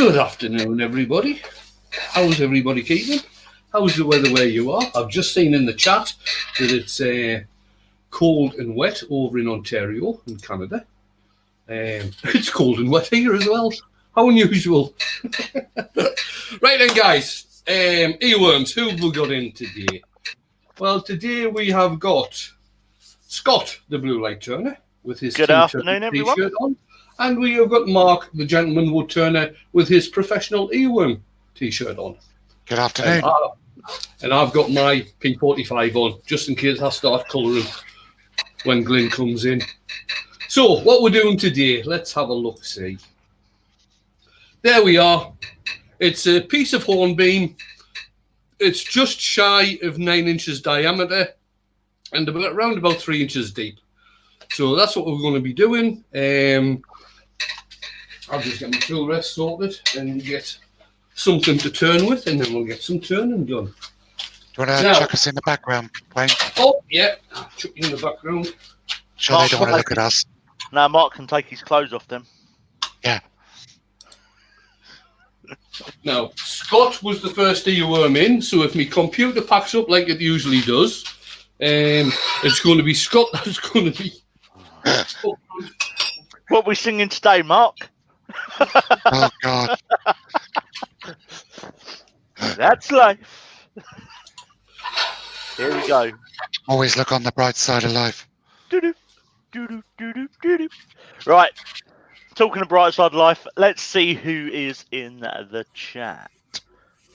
Good afternoon, everybody. How's everybody keeping? How's the weather where you are? I've just seen in the chat that it's cold and wet over in Ontario in Canada. It's cold and wet here as well. How unusual. Right then, guys. Earworms, who have we got in today? Well, today we have got Scott, the Blue Light Turner, with his Good afternoon, everyone. T-shirt on. And we have got Mark, the gentleman Woodturner, with his professional earworm T-shirt on. Good afternoon. And I've got my P45 on, just in case I start colouring when Glyn comes in. So, what we're doing today, let's have a look-see. There we are. It's a piece of hornbeam. It's just shy of 9 inches diameter and around about 3 inches deep. So that's what we're going to be doing. I'll just get my tool rest sorted and get something to turn with, and then we'll get some turning done. Do you want to chuck us in the background, Wayne? Oh, yeah. I'll chuck you in the background. Sure, they don't want to look at us. Now, Mark can take his clothes off then. Yeah. Now, Scott was the first earworm in, so if my computer packs up like it usually does, it's going to be Scott that's going to be... What are we singing today, Mark? Oh, God. That's life. Here we go. Always look on the bright side of life. Doo-doo, doo-doo, doo-doo, doo-doo. Right. Talking of bright side of life, let's see who is in the chat.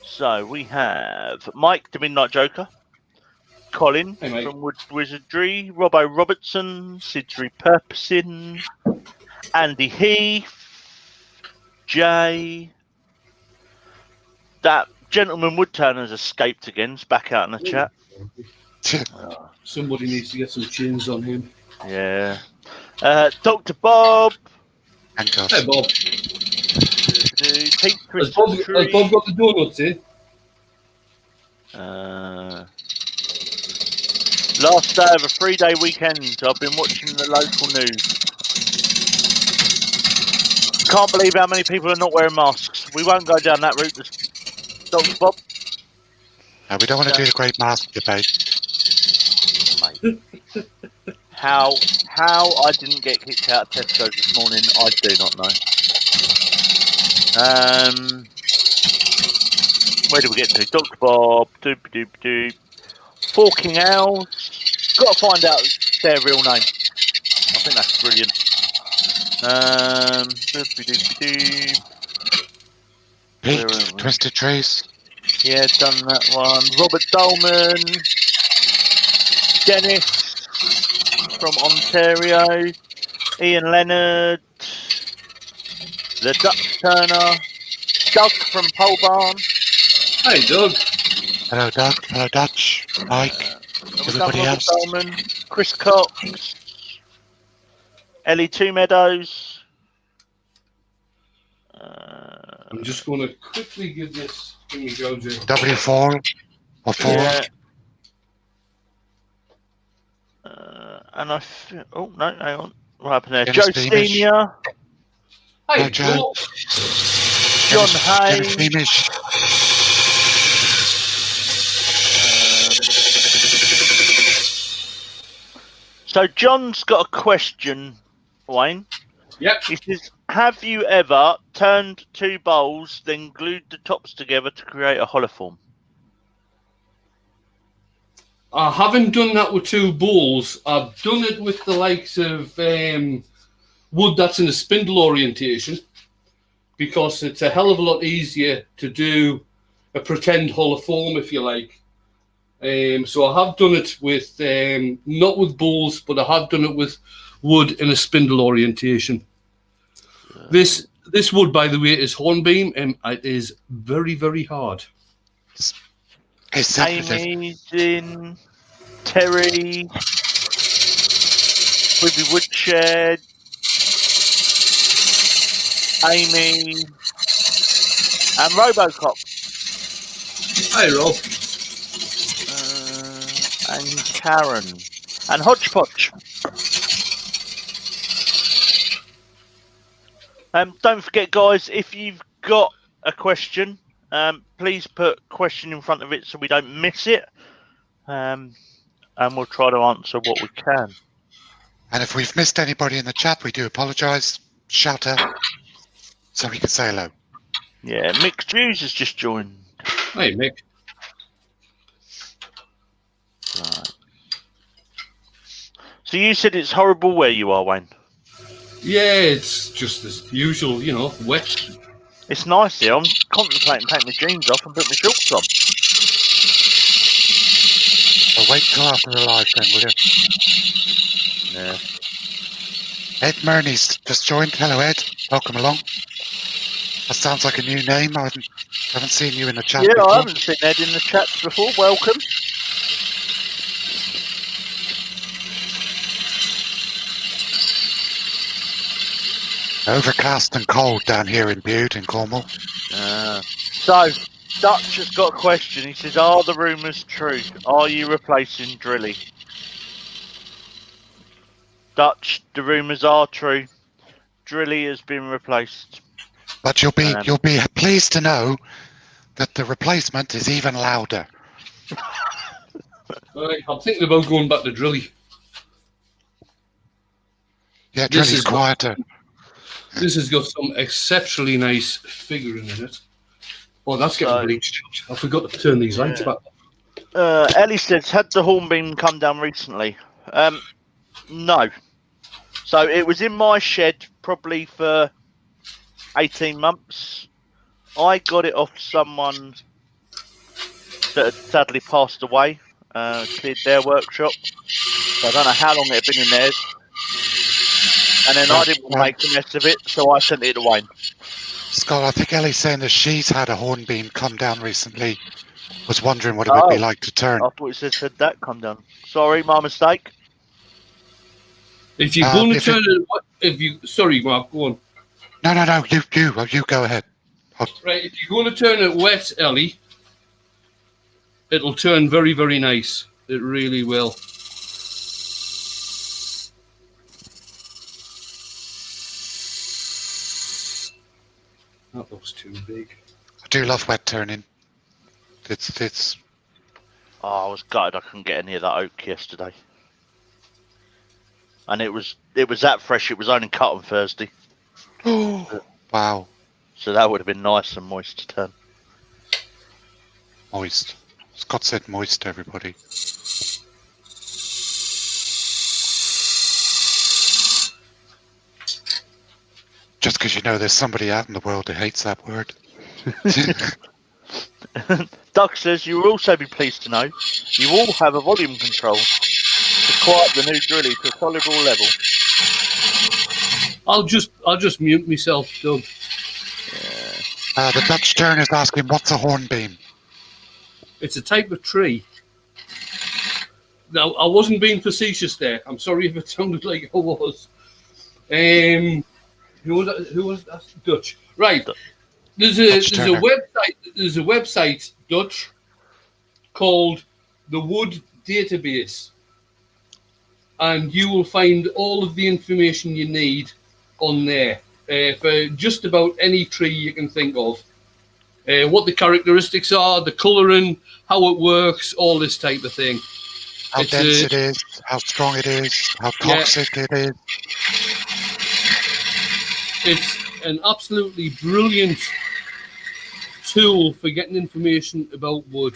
So we have Mike, the Midnight Joker, Colin from Wood Wizardry, Robbo Robertson, Sidri Purposing, Andy Heath, Jay. That gentleman Woodturner's escaped again. He's back out in the chat. Somebody needs to get some chins on him. Yeah. Dr. Bob. And God. Hey, Bob. Pete Has Bob got the donuts in? Last day of a 3-day weekend. I've been watching the local news. Can't believe how many people are not wearing masks. We won't go down that route, Dr. Bob. No, we don't want to do the great mask debate. Mate. How I didn't get kicked out of Tesco's this morning, I do not know. Where did we get to? Dr. Bob, doop. Forking Owls. Got to find out their real name. I think that's brilliant. Pete, Twisted Trees. Yeah, done that one. Robert Dolman. Dennis from Ontario. Ian Leonard. The Duck Turner. Doug from Pole Barn. Hey, Doug. Hello, Doug. Hello, Dutch. Mike. Everybody else. Dolman, Chris Cox. Ellie Two Meadows. I'm just going to quickly give this thing a go, Jim. W4 or 4. Yeah. And oh no, hang on. What happened there? Dennis Joe Beamish. Senior. Hey, Joe. John Dennis Hay. Beamish. So John's got a question, Wayne. Yep. He says, have you ever turned 2 bowls, then glued the tops together to create a holoform? I haven't done that with 2 bowls. I've done it with the likes of wood that's in a spindle orientation, because it's a hell of a lot easier to do a pretend holoform, if you like. So I have done it with, not with bowls, but I have done it with wood in a spindle orientation. This wood, by the way, is hornbeam, and it is very, very hard. Amy's in, Terry, Wibby Woodshed, Amy, and Robocop. Hey, Rob. And Karen. And Hodgepodge. Don't forget, guys, if you've got a question, please put question in front of it so we don't miss it. And we'll try to answer what we can. And if we've missed anybody in the chat, we do apologise. Shout out so we can say hello. Yeah, Mick Hughes has just joined. Hey, Mick. Right. So you said it's horrible where you are, Wayne? Yeah, it's just as usual, you know, wet. It's nice here. I'm contemplating taking my jeans off and putting my shorts on. Well, wait till after the live then, will you? Yeah. Ed Murney's just joined. Hello, Ed. Welcome along. That sounds like a new name. I haven't seen you in the chat Yeah, before. I haven't seen Ed in the chats before. Welcome. Overcast and cold down here in Bude in Cornwall. So, Dutch has got a question. He says, are the rumours true? Are you replacing Drilly? Dutch, the rumours are true. Drilly has been replaced. But you'll be pleased to know that the replacement is even louder. Right, I'm thinking about going back to Drilly. Yeah, This Drilly's is quieter. This has got some exceptionally nice figuring in it. Oh, that's getting bleached. I forgot to turn these lights back. Ellie says, had the hornbeam come down recently? No. So it was in my shed probably for 18 months. I got it off someone that had sadly passed away, cleared their workshop. So I don't know how long it had been in theirs. And then I didn't want to make a mess of it, so I sent it away. Scott, I think Ellie's saying that she's had a hornbeam come down recently. Was wondering what it would be like to turn. I thought it said that come down. Sorry, my mistake. If you're going to turn it, sorry, Mark, go on. No, you go ahead. Right, if you're going to turn it wet, Ellie, it'll turn very, very nice. It really will. That looks too big. I do love wet turning. It's. Oh, I was gutted I couldn't get any of that oak yesterday. And it was that fresh. It was only cut on Thursday. Oh, wow. So that would have been nice and moist to turn. Moist. Scott said moist, everybody. Just because you know there's somebody out in the world who hates that word. Doug says, you will also be pleased to know you all have a volume control to quiet the new Drilly to a tolerable level. I'll just mute myself, Doug. The Dutch turn is asking, what's a hornbeam? It's a type of tree. Now, I wasn't being facetious there. I'm sorry if it sounded like I was. Who was that? Dutch. Right. There's a website, Dutch, called the Wood Database, and you will find all of the information you need on there for just about any tree you can think of. What the characteristics are, the colouring, how it works, all this type of thing. How dense it is, how strong it is, how toxic it is. It's an absolutely brilliant tool for getting information about wood.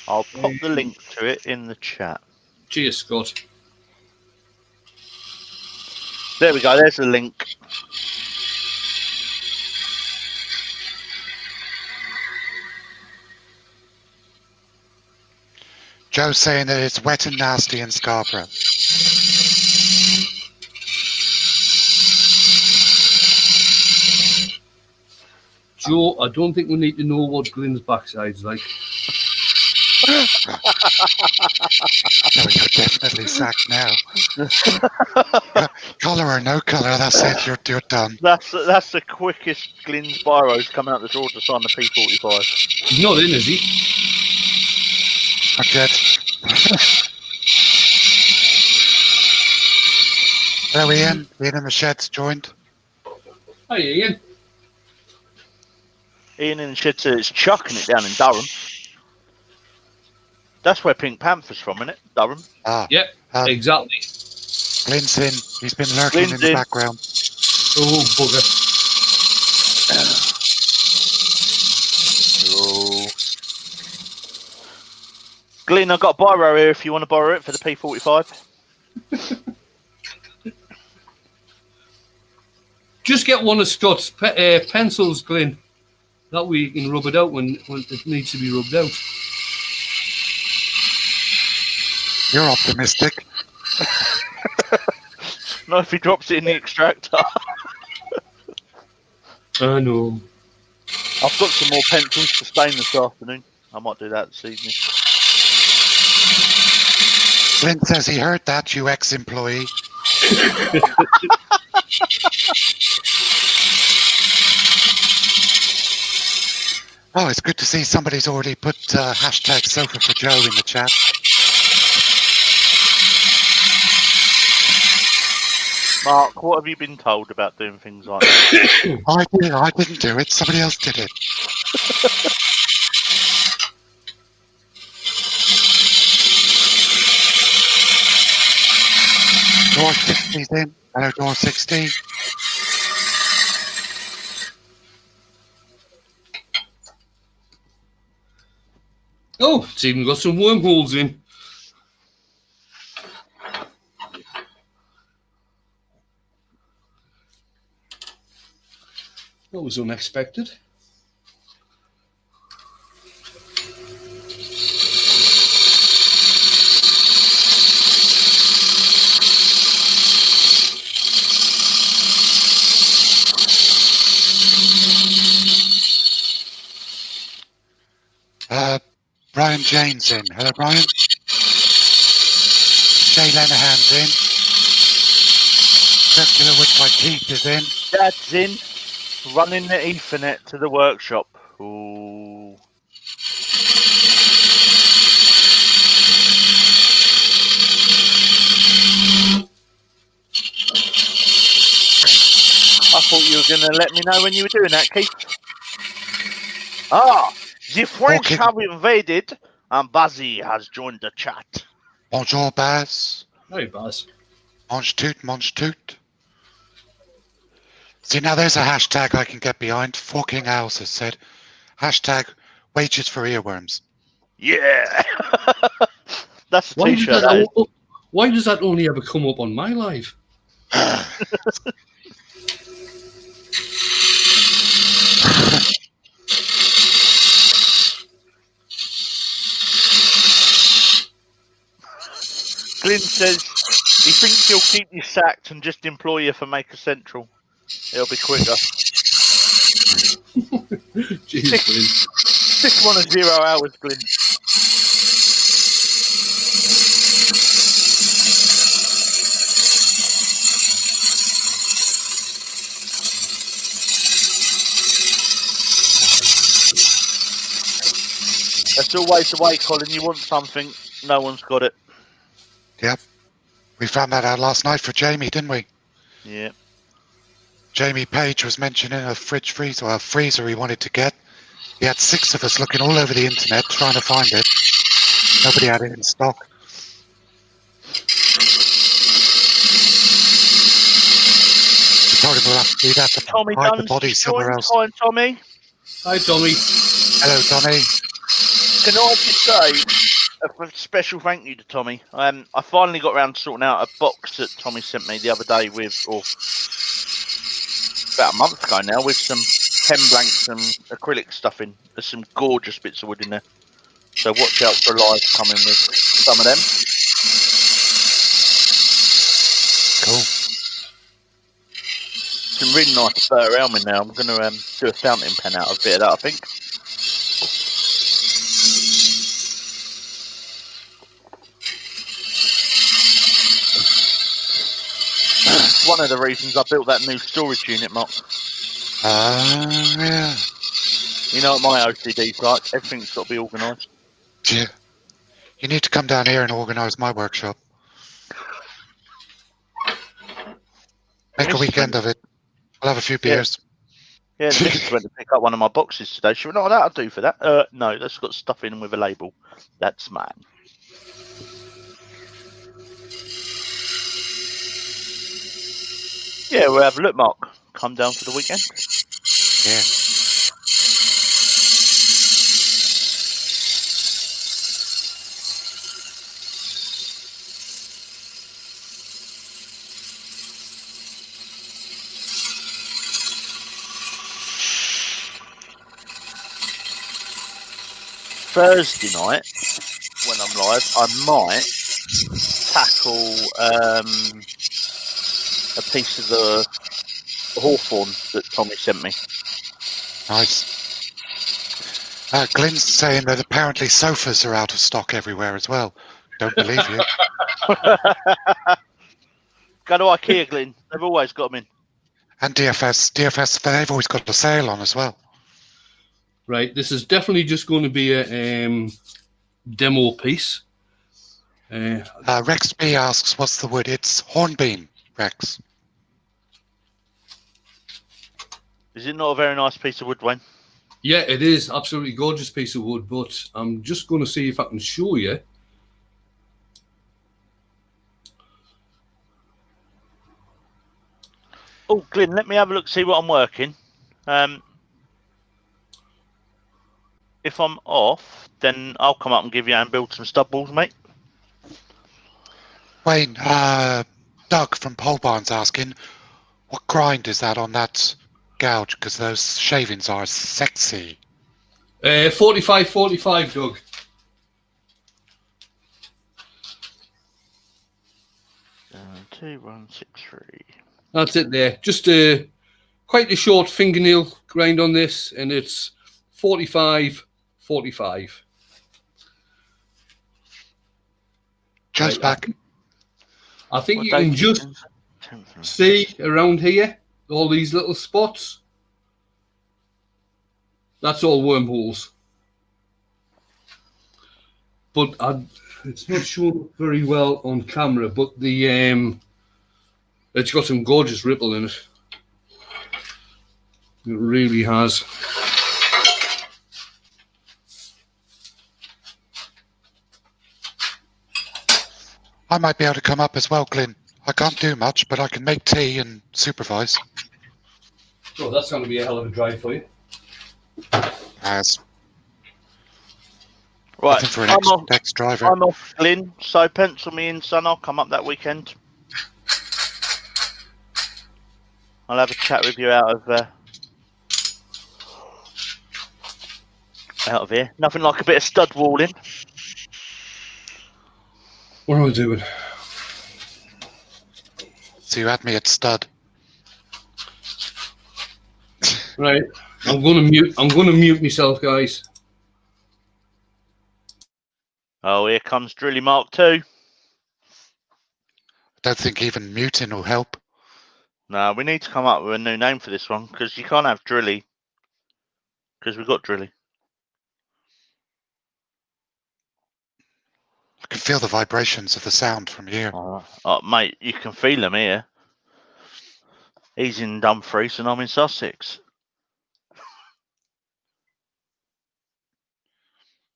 I'll pop the link to it in the chat. Cheers, Scott. There we go, there's the link. Joe's saying that it's wet and nasty in Scarborough. Joe, I don't think we need to know what Glyn's backside's like. No, you're definitely sacked now. Colour or no colour, that's it, you're done. That's the quickest Glyn's biro's come out the door to sign the P45. He's not in, is he? I'm dead. Hello, Ian. Ian in the shed's joined. Hi, Ian. Ian in the shed says it's chucking it down in Durham. That's where Pink Panther's from, isn't it? Durham. Ah, Yep, exactly. Glenn's in. He's been lurking Glenn's in the in. background. Oh, bugger. Oh. Glenn, I've got a biro here if you want to borrow it for the P45. Just get one of Scott's pencils, Glenn. That way you can rub it out when it needs to be rubbed out. You're optimistic. No, if he drops it in the extractor. I know. I've got some more pencils to stain this afternoon. I might do that this evening. Glenn says he heard that, you ex-employee. Oh, it's good to see somebody's already put hashtag sofa for Joe in the chat. Mark, what have you been told about doing things like that? I didn't do it. Somebody else did it. Door 60's in. Hello, door 60. Oh, it's even got some wormholes in. That was unexpected. Brian James in. Hello, Brian. Shay Lenahan's in. Circular with my teeth is in. Dad's in. Running the Ethernet to the workshop. Ooh. I thought you were going to let me know when you were doing that, Keith. Ah, the French Okay. have invaded and Bazzy has joined the chat. Bonjour, Baz. Hey, Baz. Mange toot. See, now there's a hashtag I can get behind. Four King Owls has said, hashtag wages for earworms. Yeah. That's a t-shirt, that is. Why does that only ever come up on my live? Glyn says he thinks he'll keep you sacked and just employ you for Maker Central. It'll be quicker. Jeez, Glenn. Stick him on a 0 hours, Glyn. That's always the way, Colin. You want something, no one's got it. Yep. We found that out last night for Jamie, didn't we? Yeah. Jamie Page was mentioning a fridge freezer, or a freezer he wanted to get. He had 6 of us looking all over the internet trying to find it. Nobody had it in stock. We told him we'd have to Tommy hide the Dunn's body somewhere joined. else. Hi, Tommy. Hi, Tommy. Hello, Tommy. Can I just say a special thank you to Tommy? I finally got around to sorting out a box that Tommy sent me the other day with, or about a month ago now, with some pen blanks and acrylic stuff in. There's some gorgeous bits of wood in there. So watch out for live coming with some of them. Cool. Some really nice fur elm in there. I'm going to do a fountain pen out of a bit of that, I think. It's one of the reasons I built that new storage unit, Mark. Yeah. You know what my OCD's like? Everything's got to be organised. Yeah. You need to come down here and organise my workshop. Make a weekend of it. I'll have a few beers. Yeah, the missus went to pick up one of my boxes today. She went, "Oh, that'll do for that." No, that's got stuff in with a label. That's mine. Yeah, we'll have a look, Mark. Come down for the weekend. Yeah. Thursday night, when I'm live, I might tackle a piece of the hawthorn that Tommy sent me. Nice. Glenn's saying that apparently sofas are out of stock everywhere as well. Don't believe you. Go to IKEA, Glenn. They've always got them in. And DFS, they've always got a sale on as well. Right, this is definitely just going to be a demo piece. Rex B asks, what's the wood? It's hornbeam, Rex. Is it not a very nice piece of wood, Wayne? Yeah, it is absolutely gorgeous piece of wood, but I'm just going to see if I can show you. Oh, Glenn, let me have a look, see what I'm working. If I'm off, then I'll come up and give you and build some stud balls, mate. Wayne, Doug from Pole Barn's asking, what grind is that on that gouge? Because those shavings are sexy. 45, Doug. Two, 1, 6, 3. That's it there. Just quite a short fingernail grind on this, and it's 45. Joe's Right, back. I think What you can date just is it? see around here, all these little spots. That's all wormholes. But it's not shown very well on camera, but the it's got some gorgeous ripple in it. It really has. I might be able to come up as well, Glyn. I can't do much, but I can make tea and supervise. Oh, that's going to be a hell of a drive for you. As Right, nothing for an ex-driver. I'm off, Glenn, so pencil me in, son. I'll come up that weekend. I'll have a chat with you out of here. Nothing like a bit of stud walling. What am I doing? So you had me at stud. Right, I'm going to mute myself, guys. Oh, here comes Drilly Mark 2. I don't think even muting will help. No, we need to come up with a new name for this one, because you can't have Drilly, because we've got Drilly. I can feel the vibrations of the sound from here. Oh, mate, you can feel him here. He's in Dumfries and I'm in Sussex.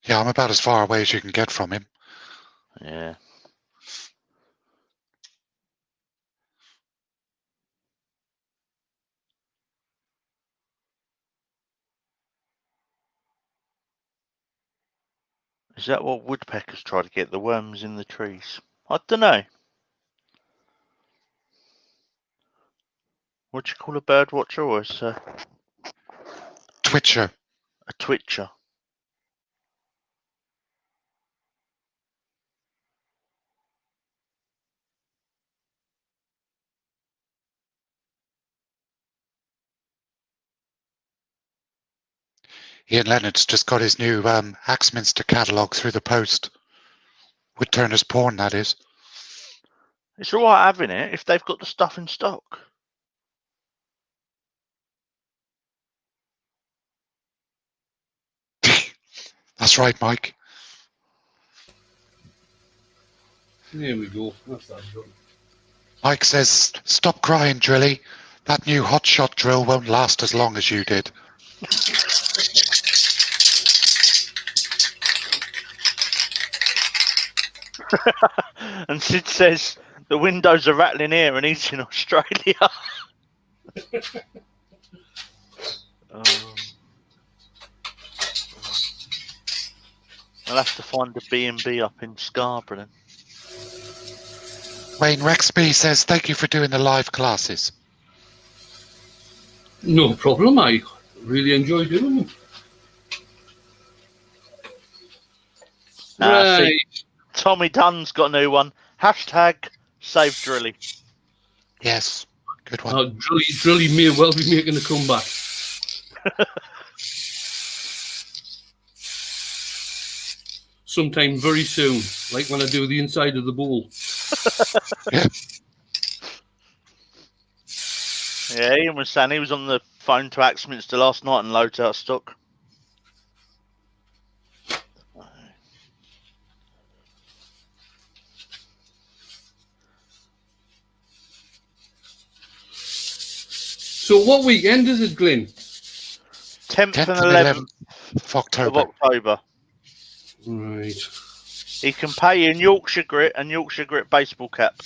Yeah, I'm about as far away as you can get from him. Yeah. Is that what woodpeckers try to get, the worms in the trees? I don't know. What do you call a bird watcher, or a Twitcher. twitcher? Ian Leonard's just got his new Axminster catalogue through the post. Woodturner's porn, that is. It's all right having it if they've got the stuff in stock. That's right, Mike. There we go. That's that done. Mike says, stop crying, Drilly. That new hotshot drill won't last as long as you did. And Sid says the windows are rattling here and he's in Australia. I'll have to find a B&B up in Scarborough then. Wayne Rexby says, thank you for doing the live classes. No problem. I really enjoy doing them. Right. See, Tommy Dunn's got a new one. Hashtag save Drilly. Yes, good one. Drilly may well be making a comeback. Sometime very soon, like when I do the inside of the bowl. Yeah. Yeah, Ian was saying he was on the phone to Axminster last night and loads out of stock. So what weekend is it, Glenn? 10th and 11th of October. of October. Right. He can pay you in Yorkshire Grit and Yorkshire Grit baseball cap.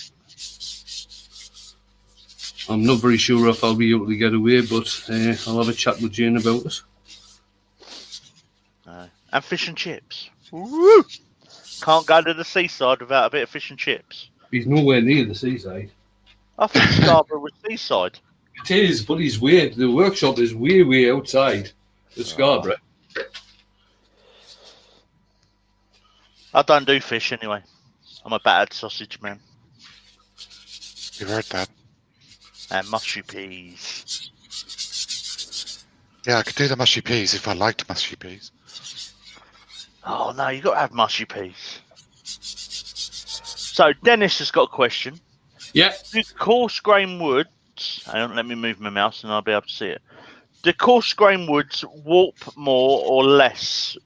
I'm not very sure if I'll be able to get away, but I'll have a chat with Jane about it. And fish and chips. Woo! Can't go to the seaside without a bit of fish and chips. He's nowhere near the seaside. I think Scarborough was seaside. It is, but the workshop is way outside the Scarborough. I don't do fish anyway. I'm a battered sausage man. You heard that. And mushy peas. Yeah, I could do the mushy peas if I liked mushy peas. Oh no, you got to have mushy peas. So Dennis has got a question. Yeah. Do coarse grain woods, hang on, let me move my mouse and I'll be able to see it. Do coarse grain woods warp more or less,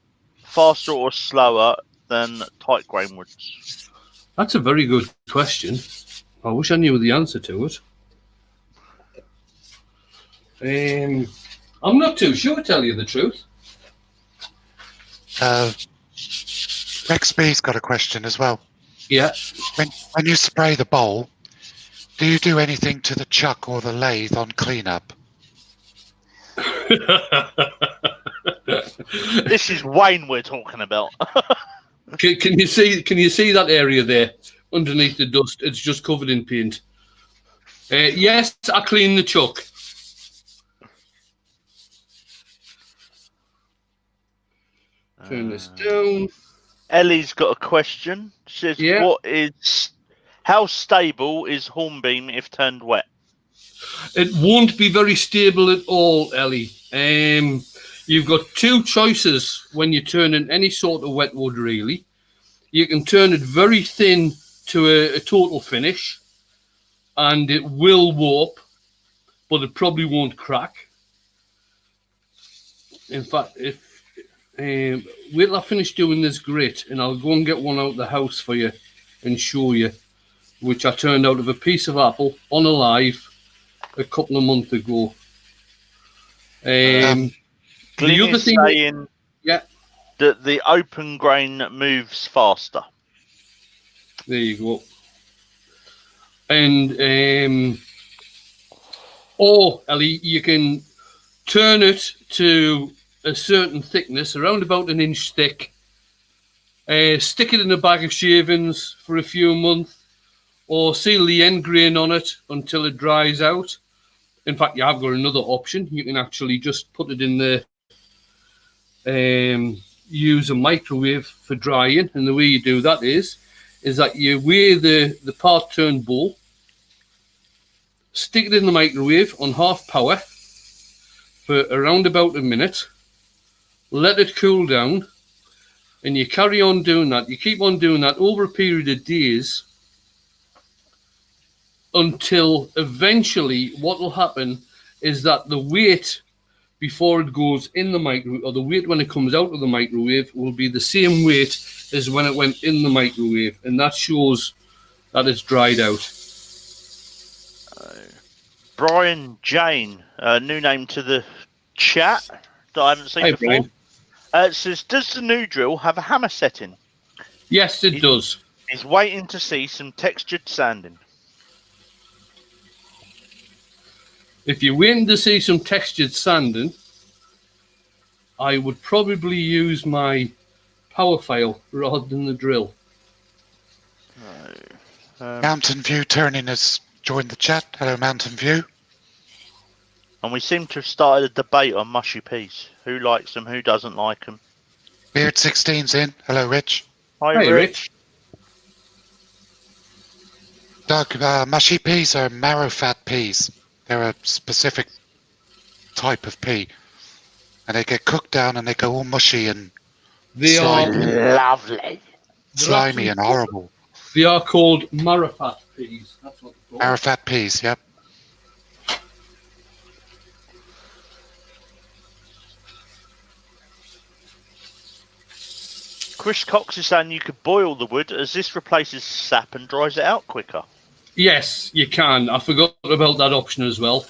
faster or slower than tight grain woods? That's a very good question. I wish I knew the answer to it. I'm not too sure, to tell you the truth. Rexby's got a question as well. Yeah. When you spray the bowl, do you do anything to the chuck or the lathe on cleanup? This is Wayne we're talking about. Can you see that area there underneath the dust? It's just covered in paint. Yes, I clean the chuck. Turn this down. Ellie's got a question. She says, Yeah. how stable is hornbeam if turned wet? It won't be very stable at all, Ellie. You've got two choices when you're turning any sort of wet wood, really. You can turn it very thin to a total finish, and it will warp, but it probably won't crack. In fact, wait till I finish doing this grit, and I'll go and get one out of the house for you and show you, which I turned out of a piece of apple on alive a couple of months ago. Glenn the other is thing, saying that the open grain moves faster. there you go. And or Ellie, you can turn it to a certain thickness, around about an inch thick. Stick it in a bag of shavings for a few months, or seal the end grain on it until it dries out. In fact, you have got another option. You can actually just put it in the use a microwave for drying, and the way you do that is that you weigh the part turn bowl, stick it in the microwave on half power for around about a minute, let it cool down, and you carry on doing that. You keep on doing that over a period of days until eventually what will happen is that the weight before it goes in the microwave, or the weight when it comes out of the microwave, will be the same weight as when it went in the microwave, and that shows that it's dried out. Brian Jane, new name to the chat that I haven't seen Hey, before. Brian. It says, does the new drill have a hammer setting? Yes, it does. He's waiting to see some textured sanding. If you're waiting to see some textured sanding, I would probably use my power file rather than the drill. Mountain View Turning has joined the chat. Hello, Mountain View. And we seem to have started a debate on mushy peas. Who likes them? Who doesn't like them? Beard 16's in. Hello, Rich. Hi, Hey, Rich. Doug, mushy peas are marrow fat peas. They're a specific type of pea. And they get cooked down and they go all mushy and They slimy, are Lovely. slimy and horrible. They are called marifat peas. That's what they're called. Marrow fat peas, yep. Chris Cox is saying you could boil the wood as this replaces sap and dries it out quicker. Yes, you can. I forgot about that option as well.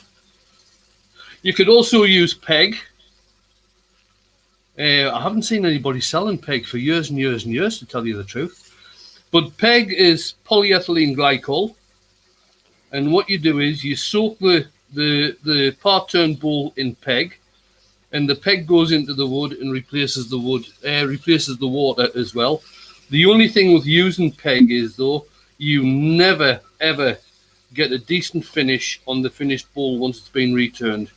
You could also use peg. I haven't seen anybody selling peg for years and years and years, to tell you the truth. But peg is polyethylene glycol. And what you do is you soak the part-turn bowl in peg, and the peg goes into the wood and replaces the water as well. The only thing with using peg is, though, you never, ever get a decent finish on the finished bowl once it's been returned.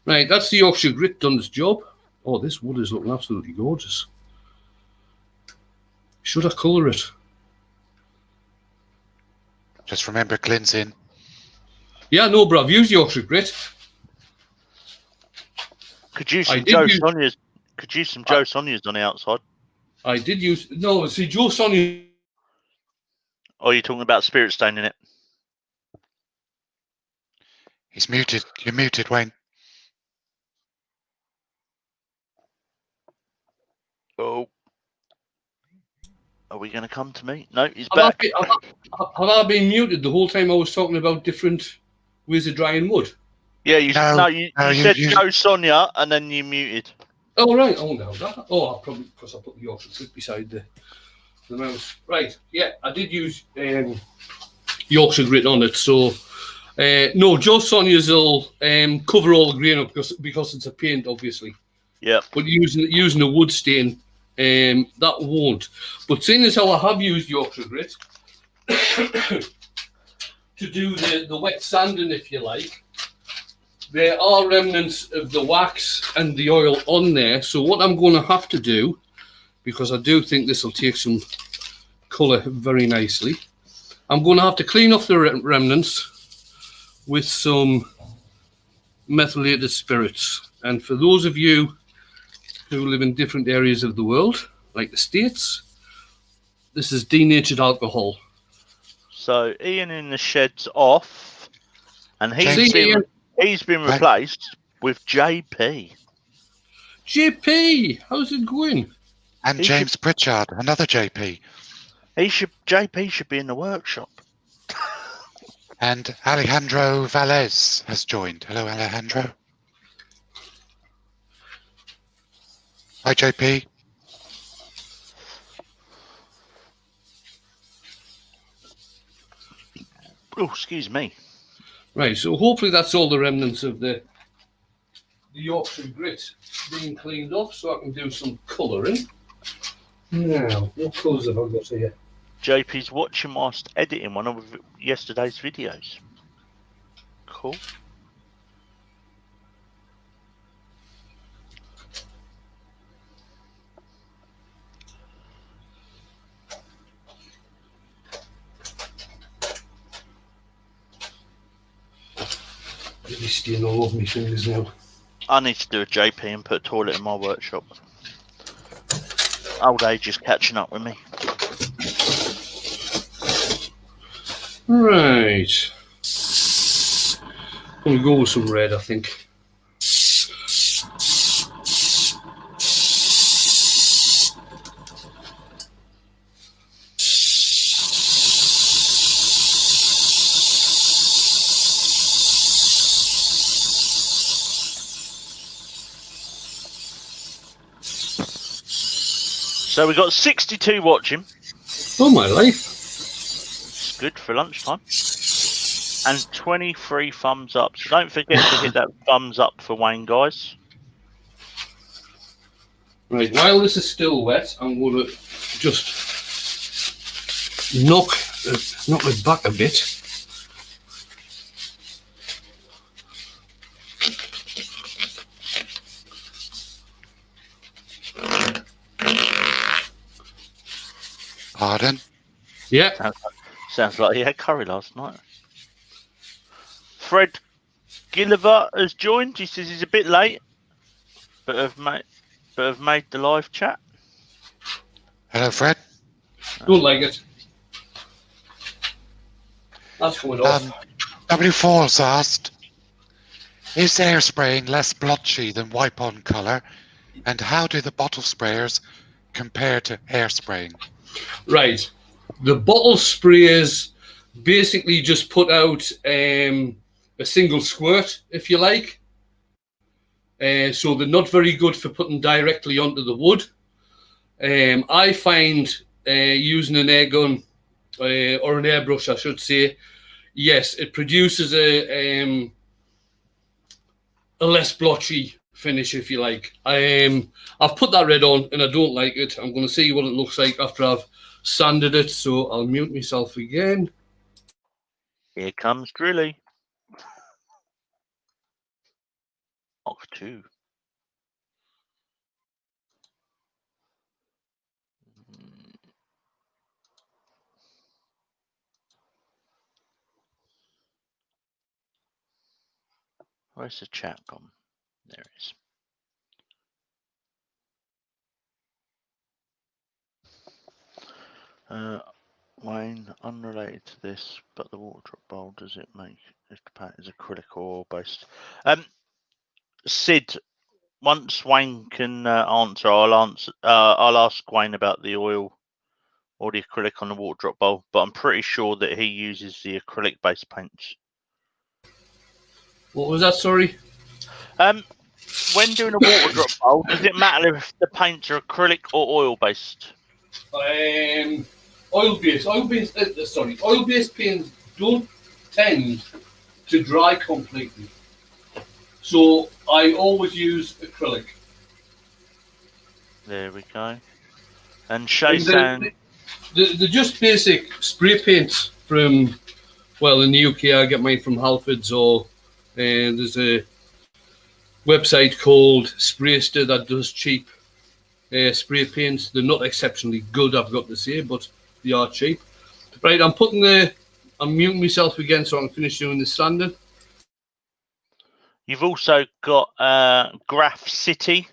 Right, that's the Yorkshire grit done its job. Oh, this wood is looking absolutely gorgeous. Should I colour it? Just remember Glenn's in. Yeah, no, bro, I've used Yorkshire grit. Could use I some did Joe use- Sonias. Could use some Joe Sonias on the outside. I did use... No, see, Joe Sonia... Or are you talking about spirit stain in it? He's muted. You're muted, Wayne. Oh. Are we going to come to me? No, he's Have back. I been muted the whole time I was talking about different ways of drying wood? Yeah, you No, you you- said you- Joe Sonia and then you muted. Oh, right. Oh, no. I'll probably... Because I put the Yorkshire grit beside the mouse. Right. Yeah, I did use Yorkshire grit on it, so... no, Joe Sonia's will cover all the grain up because it's a paint, obviously. Yeah. But using a wood stain, that won't. But seeing as how I have used Yorkshire grit to do the wet sanding, if you like, there are remnants of the wax and the oil on there. So what I'm going to have to do, because I do think this will take some colour very nicely, I'm going to have to clean off the remnants with some methylated spirits. And for those of you who live in different areas of the world, like the States, this is denatured alcohol. So Ian in the shed's off, and he's been replaced with JP. JP, how's it going? And James Pritchard, another JP. JP should be in the workshop. And Alejandro Valles has joined. Hello, Alejandro. Hi, JP. Oh, excuse me. Right, so hopefully that's all the remnants of the Yorkshire grit being cleaned off, so I can do some colouring. Now, what colours have I got here? JP's watching whilst editing one of yesterday's videos. Cool. Really stain all over my fingers now. I need to do a JP and put a toilet in my workshop. Old age is catching up with me. Right. I'm going to go with some red, I think. So we got 62 watching. Oh my life! It's good for lunchtime. And 23 thumbs up. So don't forget to hit that thumbs up for Wayne, guys. Right, while this is still wet, I'm going to just knock it back a bit. Pardon? Yeah. Sounds like he had curry last night. Fred Gilliver has joined. He says he's a bit late, but have made the live chat. Hello, Fred. Don't like it. That's coming off. W. Falls asked, is air spraying less blotchy than wipe-on colour? And how do the bottle sprayers compare to air spraying? Right. The bottle sprays basically just put out a single squirt, if you like. So they're not very good for putting directly onto the wood. I find using an air gun or an airbrush, I should say, yes, it produces a less blotchy finish, if you like. I've put that red on and I don't like it. I'm going to see what it looks like after I've sanded it, so I'll mute myself again. Here comes Drilly. Mark 2. Where's the chat gone? There it is. Wayne, unrelated to this, but the water drop bowl, does it make if the paint is acrylic or oil based? Sid, once Wayne can answer, I'll ask Wayne about the oil or the acrylic on the water drop bowl, but I'm pretty sure that he uses the acrylic based paints. What was that, sorry? When doing a water drop bowl, does it matter if the paints are acrylic or oil based? Oil-based paints don't tend to dry completely. So I always use acrylic. There we go. And Shay saying the just basic spray paints from, well, in the UK I get mine from Halfords, or there's a website called Sprayster that does cheap spray paints. They're not exceptionally good, I've got to say, but they are cheap. Right, I'm muting myself again so I can finish doing this standard. you've also got Graph City,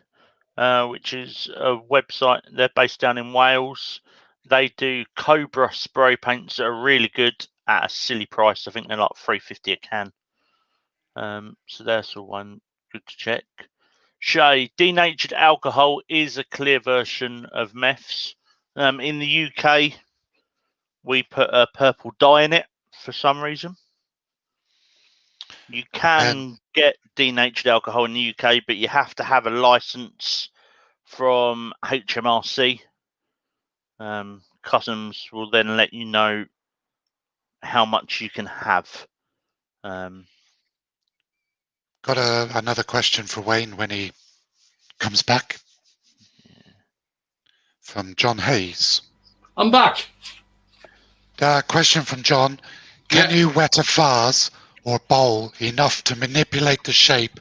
which is a website. They're based down in Wales. They do Cobra spray paints that are really good at a silly price. I think they're like $3.50 a can. So that's all one good to check. Shay, denatured alcohol is a clear version of meths. In the UK, we put a purple dye in it for some reason. You can get denatured alcohol in the UK, but you have to have a license from HMRC. Customs will then let you know how much you can have. Got another question for Wayne when he comes back. From John Hayes. I'm back. Question from John. Can you wet a vase or bowl enough to manipulate the shape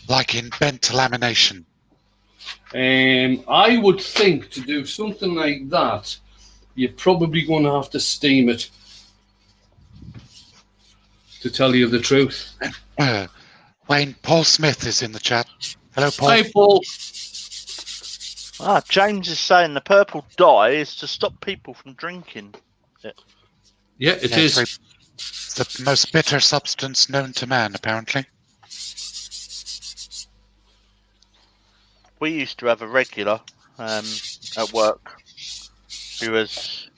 like in bent lamination? I would think to do something like that, you're probably going to have to steam it, to tell you the truth. Wayne, Paul Smith is in the chat. Hello, Paul. Hi, Paul. James is saying the purple dye is to stop people from drinking it. Yeah, it is. It's the most bitter substance known to man, apparently. We used to have a regular at work who was,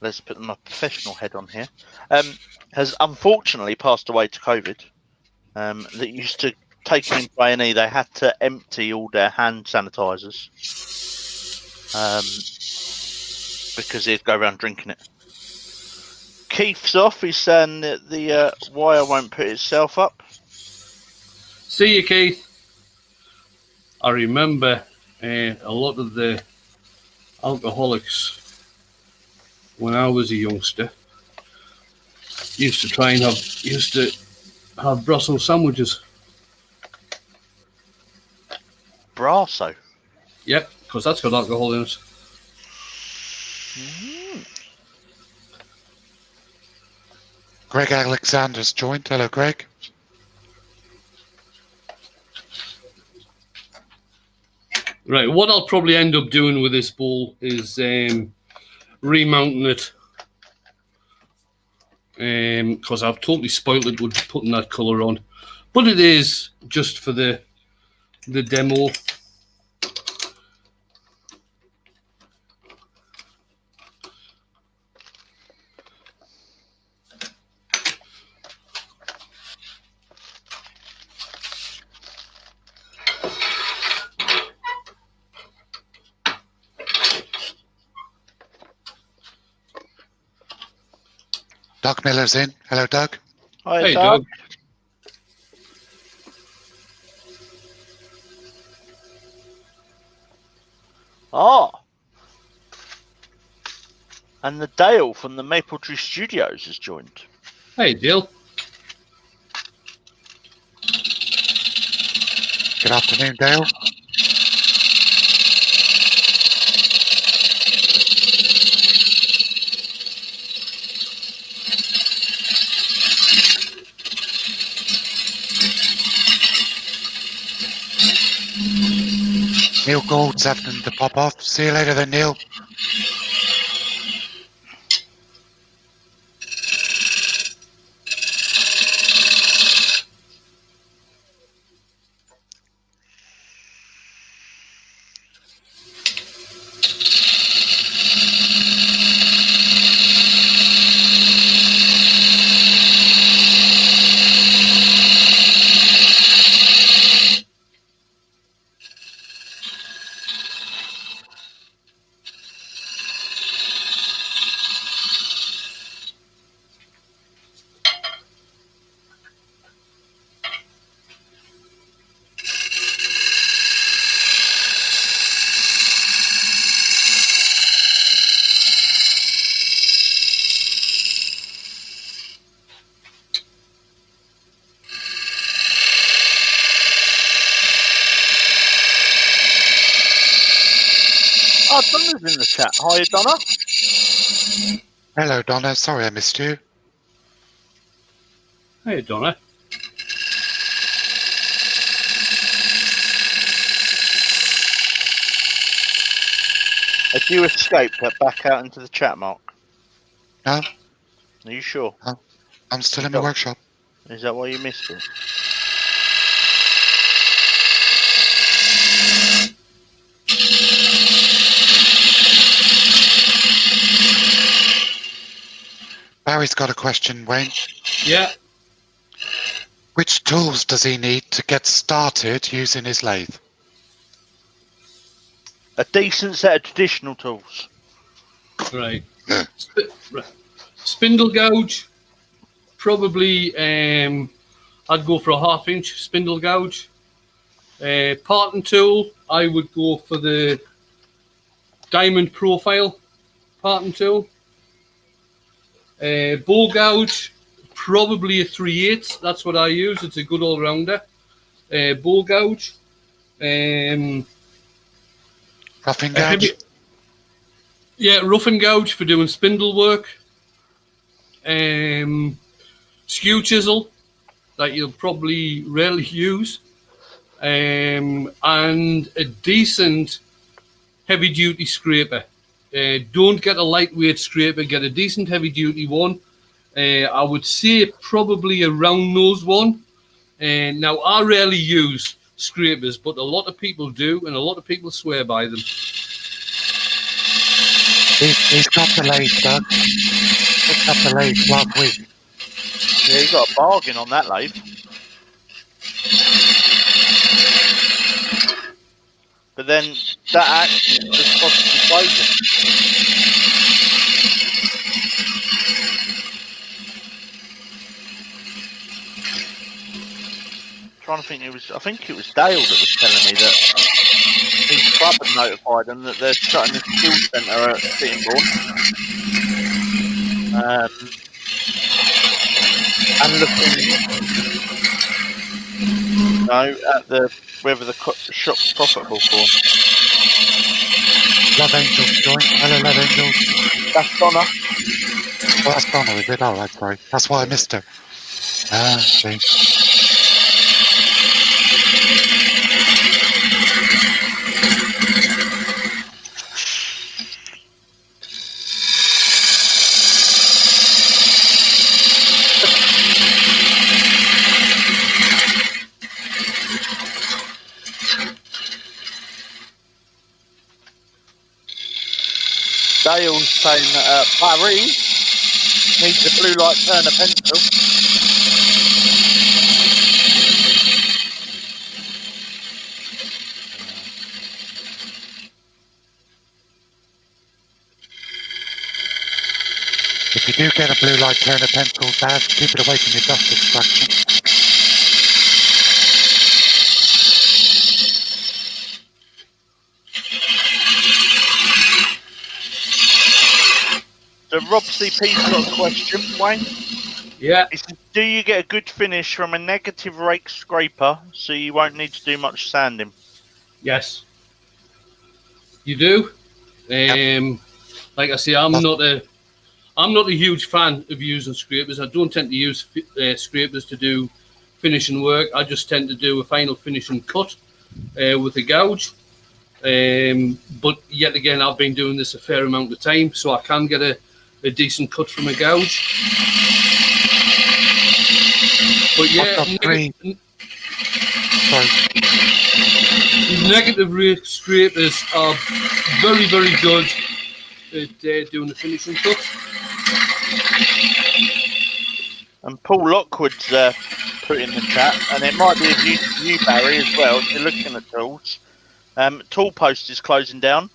let's put my professional head on here, has unfortunately passed away to COVID. That used to take him into A&E. They had to empty all their hand sanitizers because he'd go around drinking it. Keith's off. He's saying that the wire won't put itself up. See you, Keith. I remember a lot of the alcoholics when I was a youngster used to have Brussels sandwiches. Brasso. Yep, because that's got alcohol in it. Greg Alexander's joined. Hello, Greg. Right, what I'll probably end up doing with this bowl is remounting it, because I've totally spoiled it with putting that colour on. But it is just for the demo. Doug Miller's in. Hello, Doug. Hi, Hey, Doug. Doug. Ah. And the Dale from the Maple Tree Studios has joined. Hey, Dale. Good afternoon, Dale. Neil Gould's having to pop off. See you later then, Neil. Oh, Donna's in the chat. Hi, Donna. Hello, Donna. Sorry I missed you. Hey, Donna. Have you escaped back out into the chat, Mark? No, Are you sure? I'm still in my workshop. Is that why you missed it? Barry's got a question, Wayne. Yeah. Which tools does he need to get started using his lathe? A decent set of traditional tools. Right. Right. Spindle gouge. Probably, I'd go for a 1/2 inch spindle gouge. Parting tool, I would go for the diamond profile parting tool. Bowl gouge, probably a 3/8. That's what I use. It's a good all-rounder. Bowl gouge. Roughing gouge? Yeah, roughing gouge for doing spindle work. Skew chisel that you'll probably rarely use. And a decent heavy-duty scraper. Don't get a lightweight scraper, get a decent heavy-duty one. I would say probably a round-nosed one. Now, I rarely use scrapers, but a lot of people do, and a lot of people swear by them. He's got the lathe, Doug. He's got the lathe last week. Yeah, you got a bargain on that lathe. But then that accident could have possibly closed him. Trying to think, I think it was Dale that was telling me that his club had notified them that they're shutting the skills centre at Sittingbourne. And looking, at whether the shop's profitable for them. Love Angels joined. Hello, Love Angels. That's Donna. Oh, that's Donna, is it? Oh, that's right. That's why I missed her. See. Dale's saying that Barry needs a blue light Turner pencil. If you do get a blue light Turner pencil, Dad, keep it away from your dust extraction. So Rob CP's got a question, Wayne. Yeah. He says, do you get a good finish from a negative rake scraper so you won't need to do much sanding? Yes. You do. Like I say, I'm not a huge fan of using scrapers. I don't tend to use scrapers to do finishing work. I just tend to do a final finishing cut with a gouge. But yet again, I've been doing this a fair amount of time, so I can get a decent cut from a gouge. But yeah, negative rake scrapers are very, very good at doing the finishing cut. And Paul Lockwood's put in the chat, and it might be of use to you, Barry, as well, if you're looking at tools. Tool Post is closing down,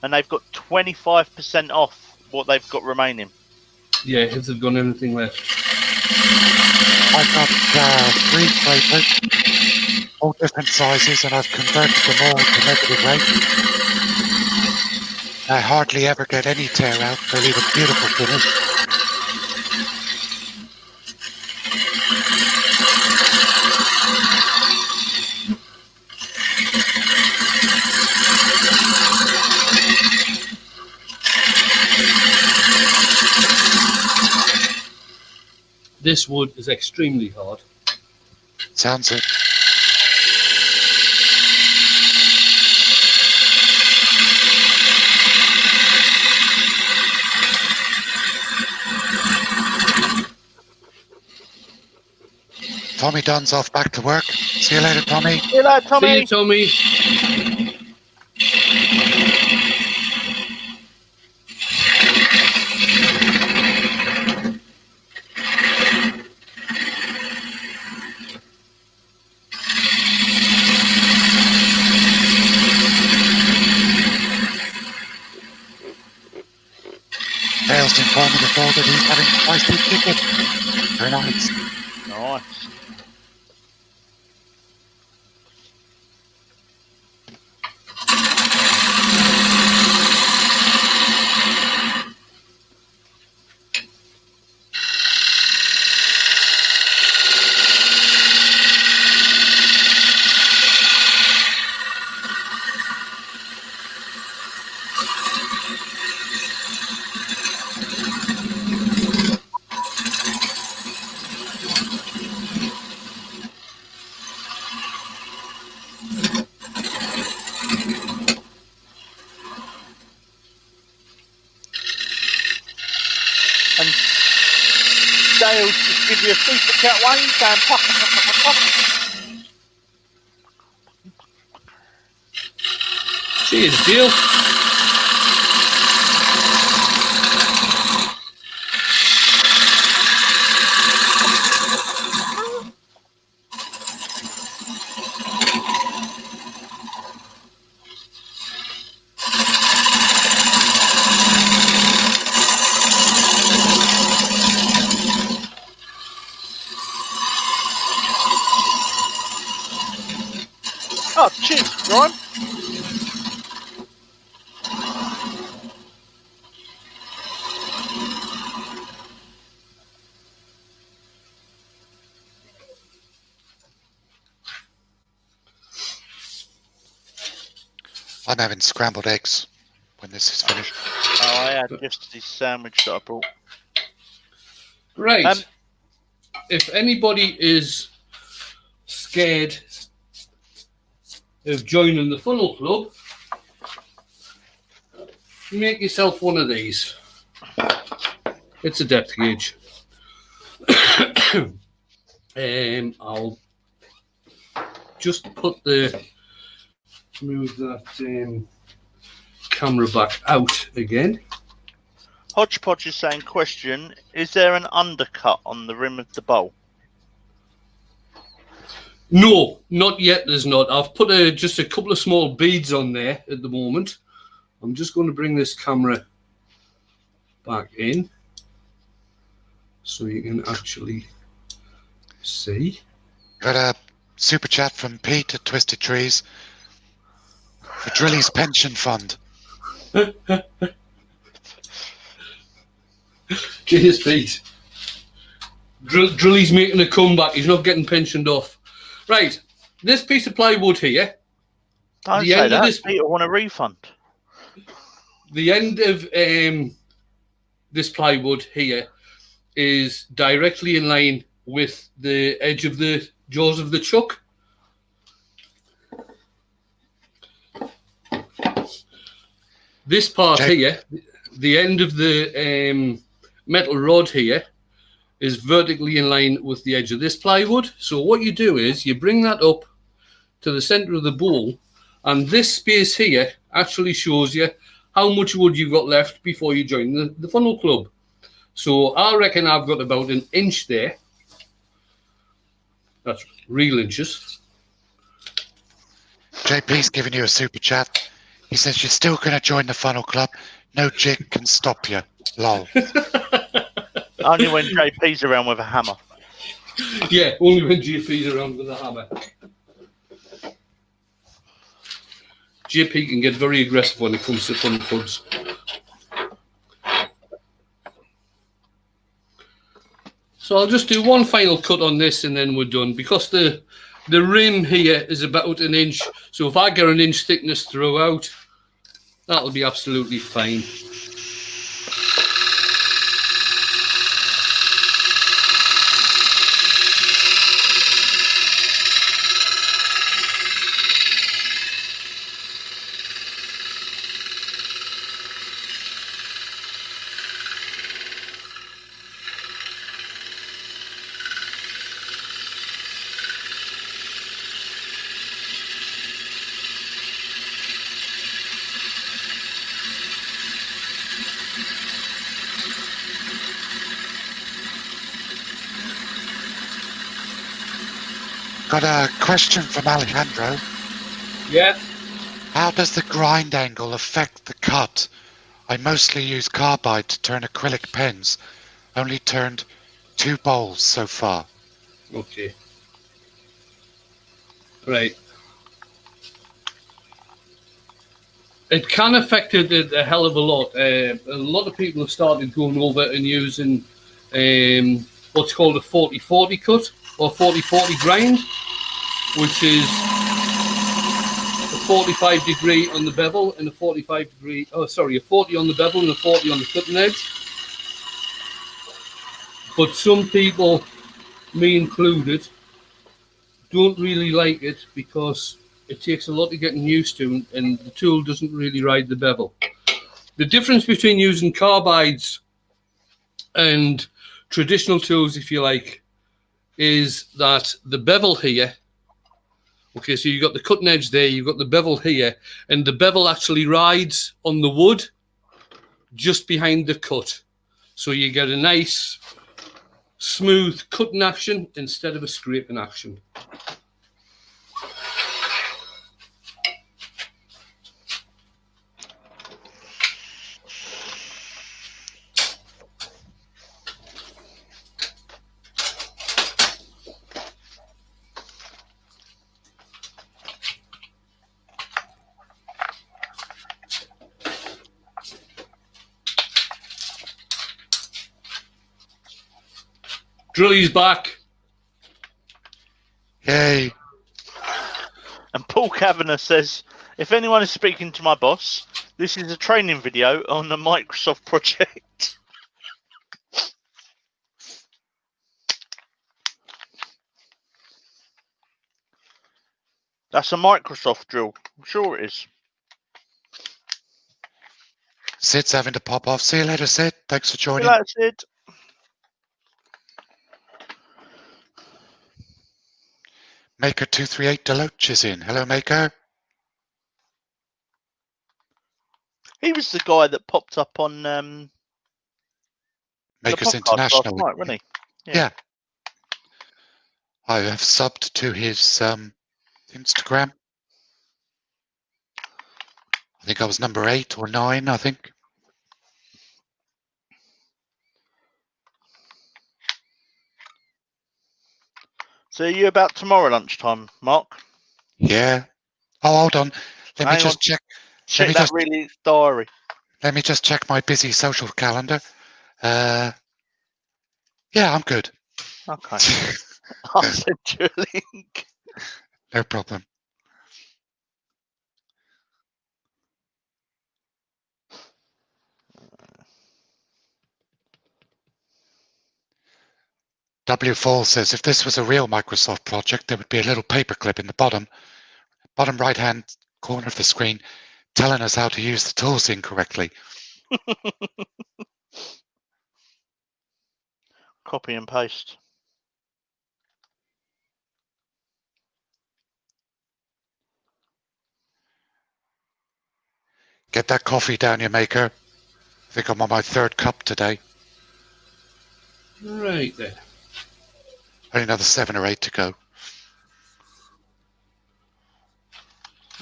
and they've got 25% off what they've got remaining. Yeah, if they've got anything left. I've got 3 scrapers, all different sizes, and I've converted them all to negative rake. I hardly ever get any tear out. They leave a beautiful finish. This wood is extremely hard. Sounds it. Tommy Dunn's off back to work. See you later, Tommy. See you later, Tommy. See you, Tommy. Dale's informing us all that he's having spicy chicken. Very nice. Nice. And Dale just give you a super chat, Wayne, saying pop. Cheers, Dale. Cheers, Ryan. I'm having scrambled eggs when this is finished. Oh, I had just this sandwich that I brought. Right. If anybody is scared of joining the funnel club, make yourself one of these. It's a depth gauge. I'll just move that camera back out again. Hodgepodge is saying, question, is there an undercut on the rim of the bowl? No, not yet. There's not. I've put just a couple of small beads on there at the moment. I'm just going to bring this camera back in so you can actually see. Got a super chat from Pete at Twisted Trees for Drilly's pension fund. Cheers, Pete. Drilly's making a comeback. He's not getting pensioned off. Right, this piece of plywood here. Don't say that. Peter want a refund. The end of this plywood here is directly in line with the edge of the jaws of the chuck. This part here, the end of the metal rod here, is vertically in line with the edge of this plywood. So what you do is you bring that up to the center of the bowl, and this space here actually shows you how much wood you've got left before you join the funnel club. So I reckon I've got about an inch there. That's real inches. JP's giving you a super chat. He says you're still going to join the funnel club. No jig can stop you. Lol. Only when JP's around with a hammer. Yeah, only when JP's around with a hammer. JP can get very aggressive when it comes to funnel clubs. So I'll just do one final cut on this and then we're done. Because the rim here is about an inch, so if I get an inch thickness throughout, that'll be absolutely fine. Got a question from Alejandro. Yeah. How does the grind angle affect the cut? I mostly use carbide to turn acrylic pens. Only turned 2 bowls so far. Okay. Right. It can affect it a hell of a lot. A lot of people have started going over and using what's called a 40-40 cut or 40-40 grind, which is a 45 degree on the bevel and a 45 degree, a 40 on the bevel and a 40 on the cutting edge. But some people, me included, don't really like it because it takes a lot of getting used to and the tool doesn't really ride the bevel. The difference between using carbides and traditional tools, if you like, is that the bevel here, okay, so you've got the cutting edge there, you've got the bevel here, and the bevel actually rides on the wood just behind the cut. So you get a nice, smooth cutting action instead of a scraping action. Drilly's back. Yay. And Paul Kavanagh says, if anyone is speaking to my boss, this is a training video on the Microsoft project. That's a Microsoft drill. I'm sure it is. Sid's having to pop off. See you later, Sid. Thanks for joining. That's it. Maker238 Deloach is in. Hello, Maker. He was the guy that popped up on Makers the podcast last International. night, wasn't he? Yeah. I have subbed to his Instagram. I think I was number 8 or 9, I think. So are you about tomorrow lunchtime, Mark? Yeah. Oh, hold on. Let me Hang just on. check. Check that really diary. Let me just check my busy social calendar. Yeah, I'm good. Okay. I'll send you a link. No problem. W. Fall says, if this was a real Microsoft project, there would be a little paperclip in the bottom right-hand corner of the screen telling us how to use the tools incorrectly. Copy and paste. Get that coffee down, you Maker. I think I'm on my 3rd cup today. Right then. Only another 7 or 8 to go.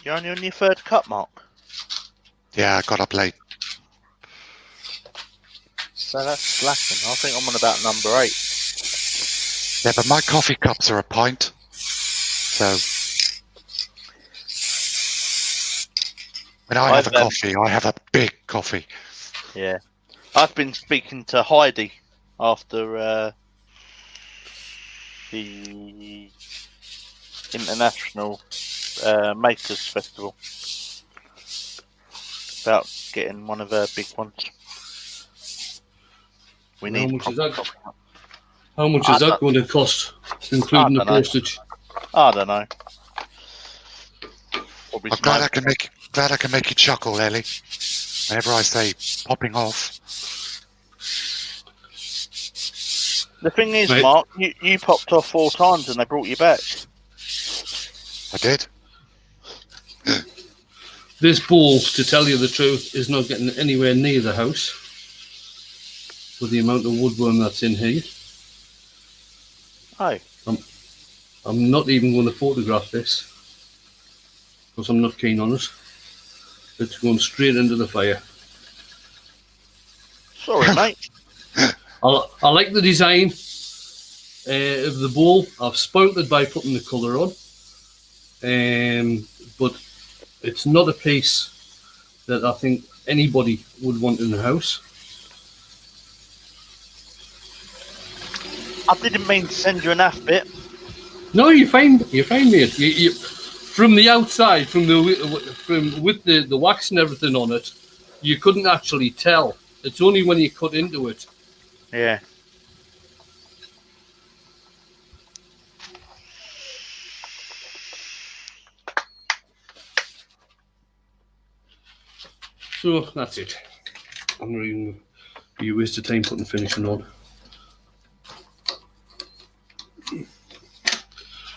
You're only on your 3rd cup, Mark. Yeah, I got up late. So that's slacking. I think I'm on about number 8. Yeah, but my coffee cups are a pint. So when I have a coffee, I have a big coffee. Yeah. I've been speaking to Heidi after the International Makers Festival about getting one of her big ones. We need. How much is that going to cost, including the postage? I don't know. I'm glad I can make you chuckle, Ellie. Whenever I say popping off. The thing is, mate, Mark, you popped off 4 times and they brought you back. I did. This ball, to tell you the truth, is not getting anywhere near the house with the amount of woodworm that's in here. Oh. I'm not even going to photograph this because I'm not keen on it. It's going straight into the fire. Sorry, mate. I like the design of the bowl. I've spoilt it by putting the colour on. But it's not a piece that I think anybody would want in the house. I didn't mean to send you an F bit. No, you're fine, mate. You, from the outside, with the wax and everything on it, you couldn't actually tell. It's only when you cut into it. Yeah. So that's it. I'm not even be a waste of time putting finishing on.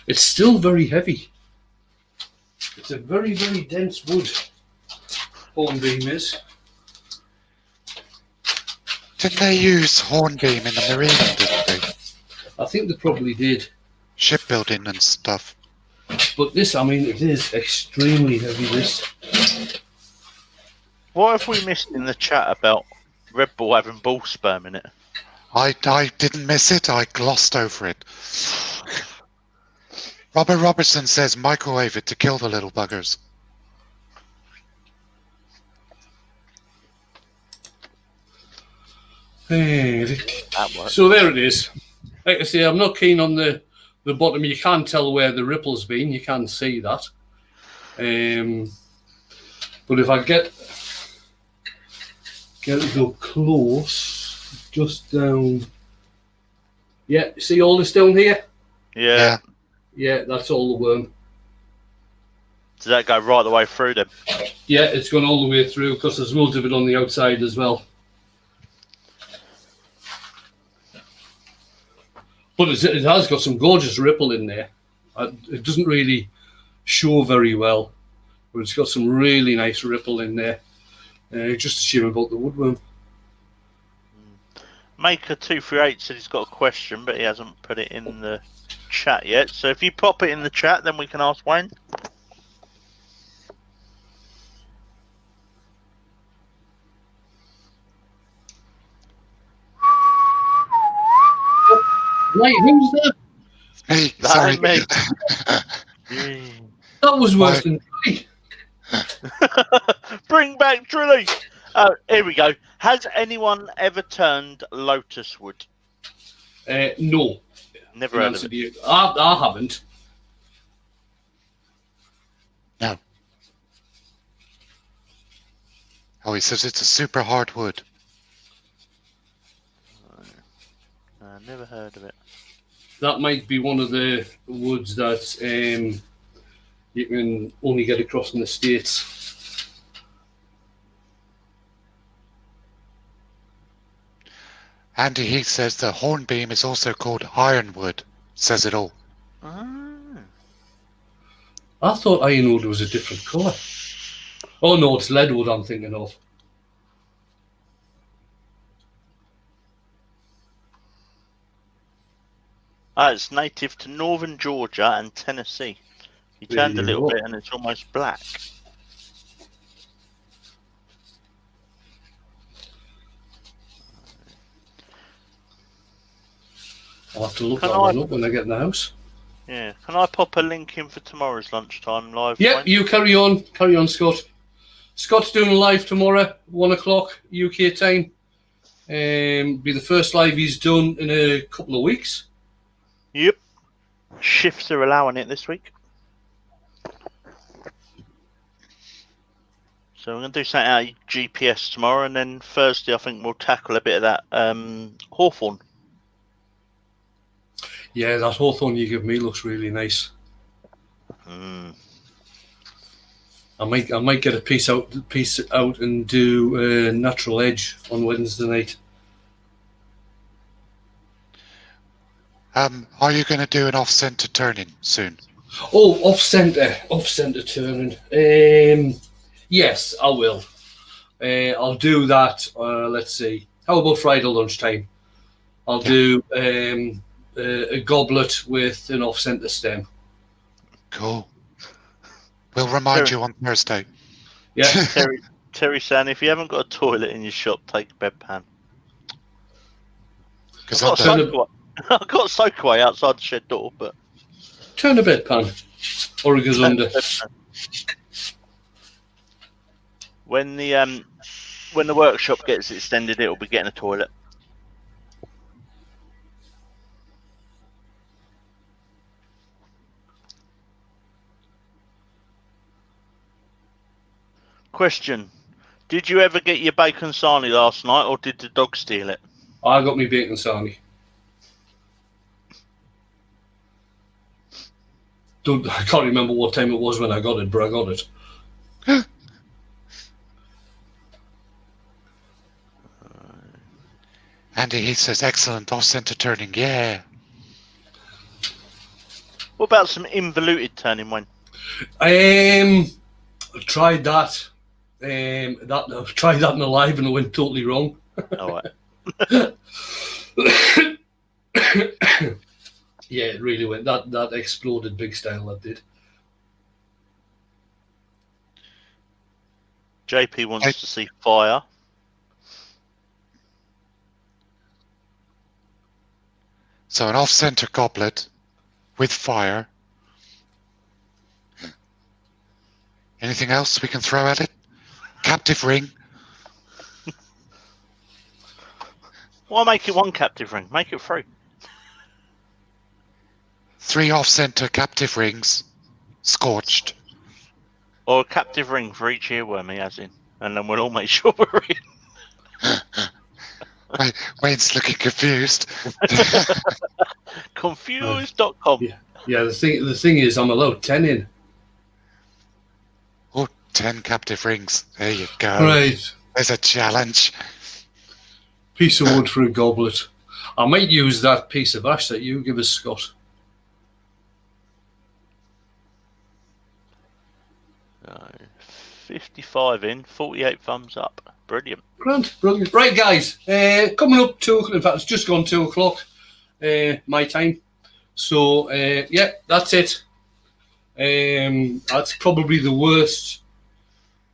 It's still very heavy. It's a very, very dense wood. Hornbeam is. Didn't they use hornbeam in the marine industry? I think they probably did. Shipbuilding and stuff. But this, I mean, it is extremely heavy, this. What have we missed in the chat about Red Bull having ball sperm in it? I didn't miss it. I glossed over it. Robert Robertson says microwave it to kill the little buggers. So there it is. Like I say, I'm not keen on the bottom. You can't tell where the ripple's been. You can see that. But if I get it go close, just down. Yeah, see all this down here? Yeah. Yeah, that's all the worm. Does that go right the way through them? Yeah, it's gone all the way through because there's loads of it on the outside as well. But it has got some gorgeous ripple in there. It doesn't really show very well, but it's got some really nice ripple in there. Just a shame about the woodworm. Maker238 said he's got a question, but he hasn't put it in the chat yet. So if you pop it in the chat, then we can ask Wayne. Right, who's that? Hey, That sorry. ain't me. That was worse than me. Bring back Drilly. Here we go. Has anyone ever turned lotus wood? No. Never heard of it. I haven't. No. Oh, he says it's a super hard wood. Never heard of it. That might be one of the woods that you can only get across in the States. Andy Heath says the hornbeam is also called ironwood. Says it all. I thought ironwood was a different colour. Oh no, it's leadwood I'm thinking of. It's native to northern Georgia and Tennessee. You turned a little bit and it's almost black. I'll have to look that one up when I get in the house. Yeah. Can I pop a link in for tomorrow's lunchtime live? Yeah, Wayne? you carry on. Carry on, Scott. Scott's doing a live tomorrow, 1 o'clock UK time. Be the first live he's done in a couple of weeks. Yep. Shifts are allowing it this week. So we're going to do something out of GPS tomorrow, and then Thursday I think we'll tackle a bit of that hawthorn. Yeah, that hawthorn you give me looks really nice. I might get a piece out and do natural edge on Wednesday night. Are you going to do an off-centre turning soon? Oh, off-centre turning. Yes, I will. I'll do that. Let's see. How about Friday lunchtime? I'll do a goblet with an off-centre stem. Cool. We'll remind you on Thursday. Yeah. Terry saying, if you haven't got a toilet in your shop, take a bedpan. I've got a soakaway outside the shed door, but turn a bedpan or a gazunda. When the workshop gets extended, it'll be getting a toilet. Question: did you ever get your bacon sarnie last night, or did the dog steal it? I got me bacon sarnie. I can't remember what time it was when I got it, but I got it. Andy Heath says, excellent off-centre turning, yeah. What about some involuted turning, Wayne? I tried that. I tried that in a live and it went totally wrong. All right. Yeah, it really went. That exploded big style. That did. JP wants to see fire. So an off-centre goblet with fire. Anything else we can throw at it? Captive ring. Why make it one captive ring? Make it 3. 3 off-center captive rings, scorched. Or a captive ring for each earworm he has in. And then we'll all make sure we're in. Wayne's looking confused. Confused.com. Yeah, the thing is, I'm allowed 10 in. Oh, 10 captive rings. There you go. Right. There's a challenge. Piece of wood for a goblet. I might use that piece of ash that you give us, Scott. 55 in, 48 thumbs up. Brilliant. Brilliant. Right, guys. Coming up 2 o'clock. In fact, it's just gone 2 o'clock. My time. So, yeah, that's it. That's probably the worst.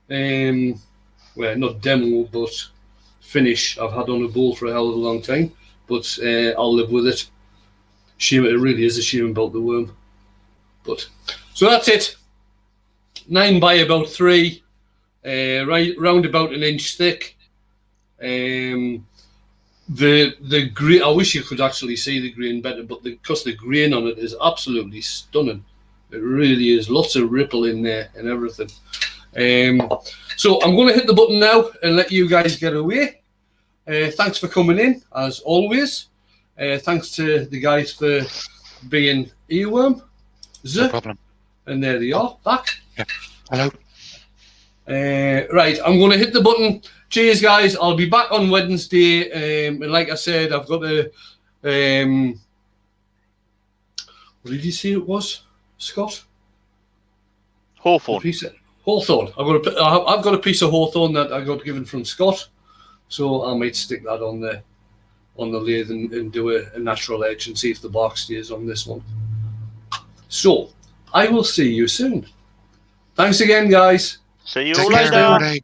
Well, not demo, but finish I've had on a bull for a hell of a long time. But I'll live with it. Shame, it really is a shame about the worm. But so that's it. 9 by about 3, round about an inch thick. The grain, I wish you could actually see the grain better, but because the grain on it is absolutely stunning. It really is. Lots of ripple in there and everything. So I'm going to hit the button now and let you guys get away. Thanks for coming in, as always. Thanks to the guys for being earworm. No problem. And there they are, back. Yeah. Hello. Right, I'm going to hit the button. Cheers, guys. I'll be back on Wednesday. And like I said, I've got a... what did you say it was, Scott? Hawthorn. Hawthorn. I've got a piece of hawthorn that I got given from Scott. So I might stick that on the lathe and do a natural edge and see if the bark stays on this one. So I will see you soon. Thanks again, guys. See you Take all care, later. everybody.